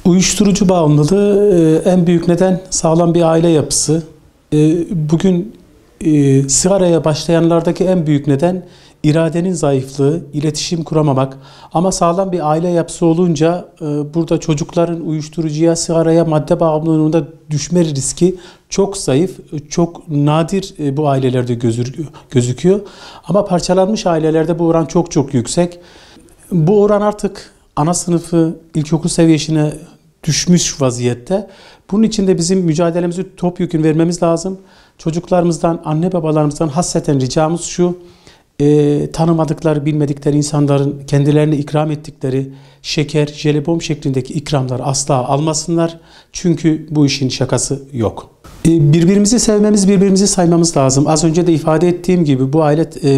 Uyuşturucu bağımlılığı en büyük neden sağlam bir aile yapısı. Bugün sigaraya başlayanlardaki en büyük neden iradenin zayıflığı, iletişim kuramamak. Ama sağlam bir aile yapısı olunca burada çocukların uyuşturucuya, sigaraya, madde bağımlılığında düşme riski çok zayıf, çok nadir bu ailelerde gözüküyor. Ama parçalanmış ailelerde bu oran çok yüksek. Bu oran artık ana sınıfı, ilkokul seviyesine düşmüş vaziyette. Bunun için de bizim mücadelemizi topyekün vermemiz lazım. Çocuklarımızdan, anne babalarımızdan hasreten ricamız şu: tanımadıkları, bilmedikleri insanların kendilerine ikram ettikleri şeker, jelibon şeklindeki ikramları asla almasınlar. Çünkü bu işin şakası yok. Birbirimizi sevmemiz, birbirimizi saymamız lazım. Az önce de ifade ettiğim gibi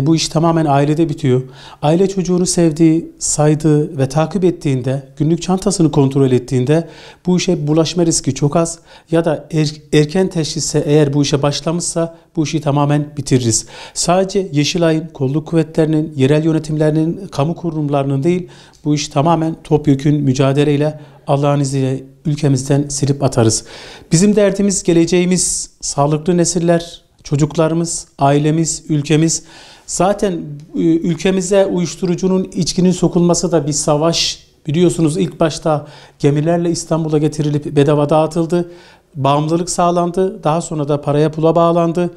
bu iş tamamen ailede bitiyor. Aile çocuğunu sevdiği, saydığı ve takip ettiğinde, günlük çantasını kontrol ettiğinde bu işe bulaşma riski çok az. Ya da erken teşhisse eğer bu işe başlamışsa bu işi tamamen bitiririz. Sadece Yeşilay'ın, kolluk kuvvetlerinin, yerel yönetimlerinin, kamu kurumlarının değil, bu iş tamamen topyekün mücadeleyle Allah'ın izniyle ülkemizden silip atarız. Bizim derdimiz geleceğimiz, sağlıklı nesiller, çocuklarımız, ailemiz, ülkemiz. Zaten ülkemize uyuşturucunun, içkinin sokulması da bir savaş. Biliyorsunuz ilk başta gemilerle İstanbul'a getirilip bedava dağıtıldı. Bağımlılık sağlandı. Daha sonra da paraya pula bağlandı.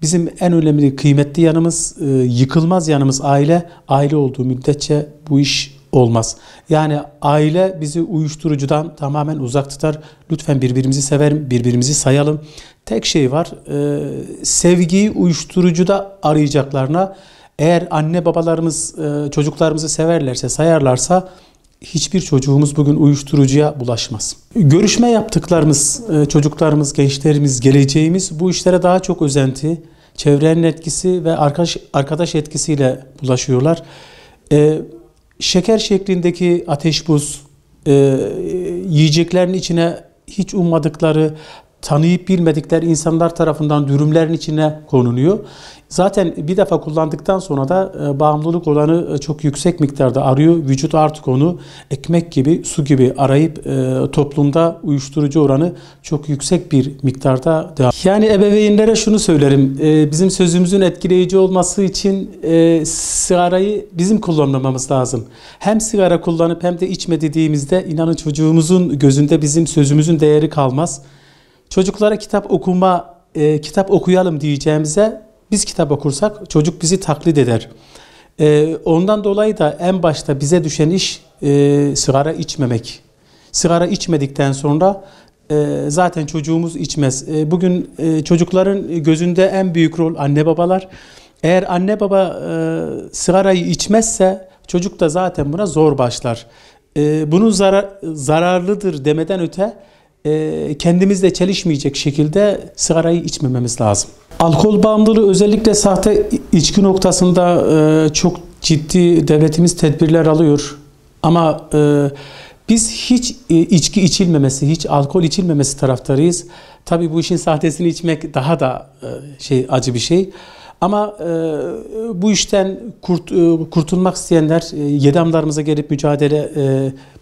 Bizim en önemli, kıymetli yanımız, yıkılmaz yanımız aile. Aile olduğu müddetçe bu iş olmaz. Yani aile bizi uyuşturucudan tamamen uzak tutar. Lütfen birbirimizi sevelim, birbirimizi sayalım. Tek şey var, sevgiyi uyuşturucuda arayacaklarına, eğer anne babalarımız çocuklarımızı severlerse, sayarlarsa hiçbir çocuğumuz bugün uyuşturucuya bulaşmaz. Görüşme yaptıklarımız, çocuklarımız, gençlerimiz, geleceğimiz bu işlere daha çok özenti, çevrenin etkisi ve arkadaş etkisiyle bulaşıyorlar. Şeker şeklindeki ateş buz, yiyeceklerin içine hiç ummadıkları, tanıyıp bilmedikleri insanlar tarafından dürümlerin içine konuluyor. Zaten bir defa kullandıktan sonra da bağımlılık oranı çok yüksek miktarda arıyor. Vücut artık onu ekmek gibi, su gibi arayıp toplumda uyuşturucu oranı çok yüksek bir miktarda devam. Yani ebeveynlere şunu söylerim. Bizim sözümüzün etkileyici olması için sigarayı bizim kullanmamamız lazım. Hem sigara kullanıp hem de içme dediğimizde inanın çocuğumuzun gözünde bizim sözümüzün değeri kalmaz. Çocuklara kitap okuyalım diyeceğimize biz kitap okursak çocuk bizi taklit eder. Ondan dolayı da en başta bize düşen iş sigara içmemek. Sigara içmedikten sonra zaten çocuğumuz içmez. Bugün çocukların gözünde en büyük rol anne babalar. Eğer anne baba sigarayı içmezse çocuk da zaten buna zor başlar. Bunun zararlıdır demeden öte kendimizle çelişmeyecek şekilde sigarayı içmememiz lazım. Alkol bağımlılığı özellikle sahte içki noktasında çok ciddi devletimiz tedbirler alıyor. Ama biz hiç içki içilmemesi, hiç alkol içilmemesi taraftarıyız. Tabii bu işin sahtesini içmek daha da acı bir şey. Ama bu işten kurtulmak isteyenler YEDAM'larımıza gelip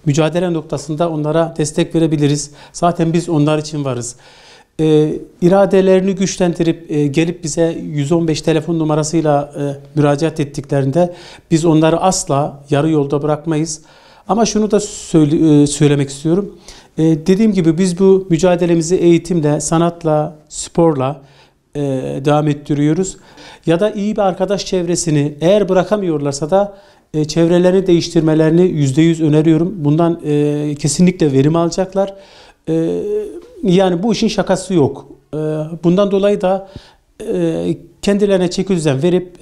mücadele noktasında onlara destek verebiliriz. Zaten biz onlar için varız. İradelerini güçlendirip gelip bize 115 telefon numarasıyla müracaat ettiklerinde biz onları asla yarı yolda bırakmayız. Ama şunu da söylemek istiyorum. Dediğim gibi biz bu mücadelemizi eğitimle, sanatla, sporla devam ettiriyoruz. Ya da iyi bir arkadaş çevresini eğer bırakamıyorlarsa da çevrelerini değiştirmelerini %100 öneriyorum. Bundan kesinlikle verim alacaklar. Yani bu işin şakası yok. Bundan dolayı da kendilerine çekidüzen verip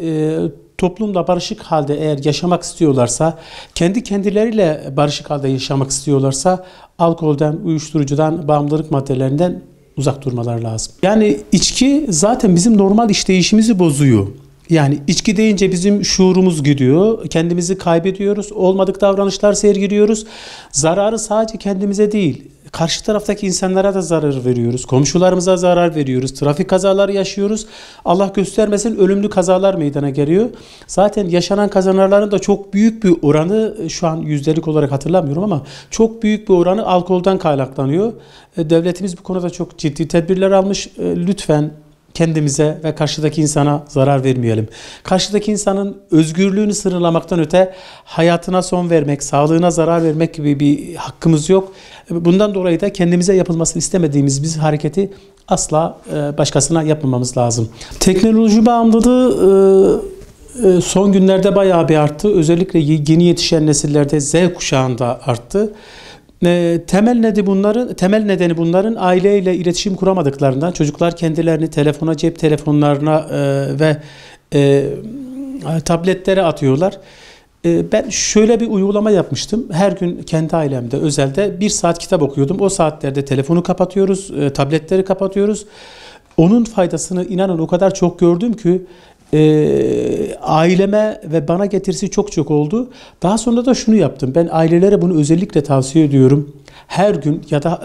toplumla barışık halde eğer yaşamak istiyorlarsa, kendileriyle barışık halde yaşamak istiyorlarsa alkolden, uyuşturucudan, bağımlılık maddelerinden uzak durmaları lazım. Yani içki zaten bizim normal işleyişimizi bozuyor. Yani içki deyince bizim şuurumuz gidiyor, kendimizi kaybediyoruz, olmadık davranışlar sergiliyoruz. Zararı sadece kendimize değil, karşı taraftaki insanlara da zarar veriyoruz. Komşularımıza zarar veriyoruz. Trafik kazaları yaşıyoruz. Allah göstermesin ölümlü kazalar meydana geliyor. Zaten yaşanan kazaların da çok büyük bir oranı, şu an yüzdelik olarak hatırlamıyorum ama çok büyük bir oranı alkolden kaynaklanıyor. Devletimiz bu konuda çok ciddi tedbirler almış. Lütfen kendimize ve karşıdaki insana zarar vermeyelim. Karşıdaki insanın özgürlüğünü sınırlamaktan öte hayatına son vermek, sağlığına zarar vermek gibi bir hakkımız yok. Bundan dolayı da kendimize yapılmasını istemediğimiz bir hareketi asla başkasına yapmamamız lazım. Teknoloji bağımlılığı son günlerde bayağı bir arttı. Özellikle yeni yetişen nesillerde, Z kuşağında arttı. Temel nedeni bunların aileyle iletişim kuramadıklarından, çocuklar kendilerini telefona, cep telefonlarına ve tabletlere atıyorlar. Ben şöyle bir uygulama yapmıştım. Her gün kendi ailemde, özelde 1 saat kitap okuyordum. O saatlerde telefonu kapatıyoruz, tabletleri kapatıyoruz. Onun faydasını inanın o kadar çok gördüm ki aileme ve bana getirisi çok oldu. Daha sonra da şunu yaptım. Ben ailelere bunu özellikle tavsiye ediyorum. Her gün ya da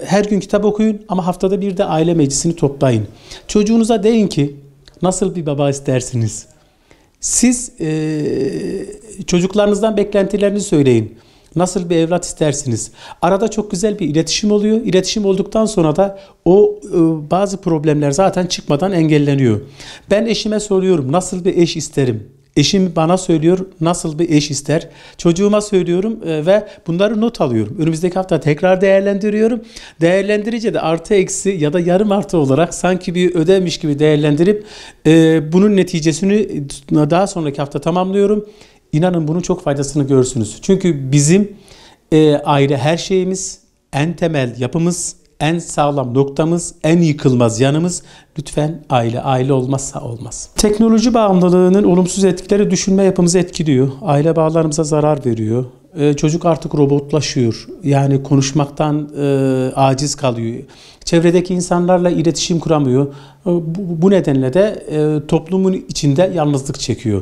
her gün kitap okuyun ama haftada bir de aile meclisini toplayın. Çocuğunuza deyin ki nasıl bir baba istersiniz? Siz çocuklarınızdan beklentilerini söyleyin. Nasıl bir evlat istersiniz? Arada çok güzel bir iletişim oluyor. İletişim olduktan sonra da o bazı problemler zaten çıkmadan engelleniyor. Ben eşime soruyorum nasıl bir eş isterim? Eşim bana söylüyor nasıl bir eş ister. Çocuğuma söylüyorum ve bunları not alıyorum. Önümüzdeki hafta tekrar değerlendiriyorum. Değerlendirici de artı eksi ya da yarım artı olarak sanki bir ödevmiş gibi değerlendirip bunun neticesini daha sonraki hafta tamamlıyorum. İnanın bunun çok faydasını görürsünüz. Çünkü bizim aile her şeyimiz, en temel yapımız, en sağlam noktamız, en yıkılmaz yanımız. Lütfen aile. Aile olmazsa olmaz. Teknoloji bağımlılığının olumsuz etkileri düşünme yapımızı etkiliyor. Aile bağlarımıza zarar veriyor. Çocuk artık robotlaşıyor. Yani konuşmaktan aciz kalıyor. Çevredeki insanlarla iletişim kuramıyor. Bu nedenle de toplumun içinde yalnızlık çekiyor.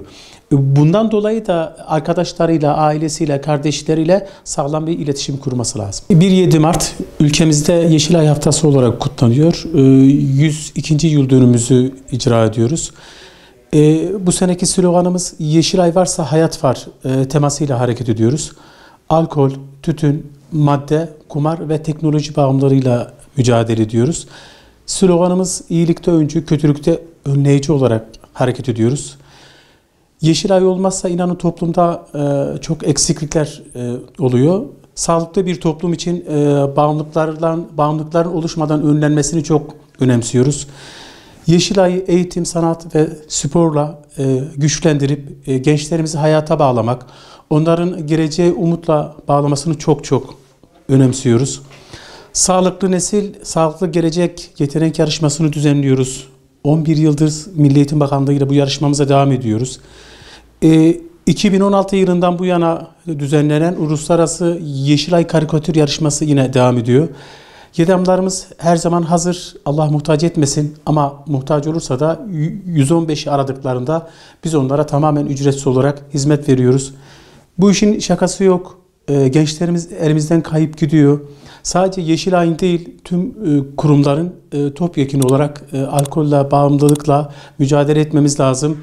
Bundan dolayı da arkadaşlarıyla, ailesiyle, kardeşleriyle sağlam bir iletişim kurması lazım. 1-7 Mart ülkemizde Yeşilay Haftası olarak kutlanıyor. 102. yıl dönümümüzü icra ediyoruz. Bu seneki sloganımız Yeşilay varsa hayat var temasıyla hareket ediyoruz. Alkol, tütün, madde, kumar ve teknoloji bağımlılığıyla mücadele ediyoruz. Sloganımız iyilikte öncü, kötülükte önleyici olarak hareket ediyoruz. Yeşilay olmazsa inanın toplumda çok eksiklikler oluyor. Sağlıklı bir toplum için bağımlılıkların oluşmadan önlenmesini çok önemsiyoruz. Yeşilay'ı eğitim, sanat ve sporla güçlendirip gençlerimizi hayata bağlamak, onların geleceğe umutla bağlamasını çok önemsiyoruz. Sağlıklı nesil, sağlıklı gelecek yetenek yarışmasını düzenliyoruz. 11 yıldır Milli Eğitim Bakanlığı ile bu yarışmamıza devam ediyoruz. 2016 yılından bu yana düzenlenen Uluslararası Yeşilay Karikatür Yarışması yine devam ediyor. Yedamlarımız her zaman hazır. Allah muhtaç etmesin ama muhtaç olursa da 115'i aradıklarında biz onlara tamamen ücretsiz olarak hizmet veriyoruz. Bu işin şakası yok. Gençlerimiz elimizden kayıp gidiyor. Sadece Yeşilay'ın değil tüm kurumların topyekün olarak alkolle, bağımlılıkla mücadele etmemiz lazım.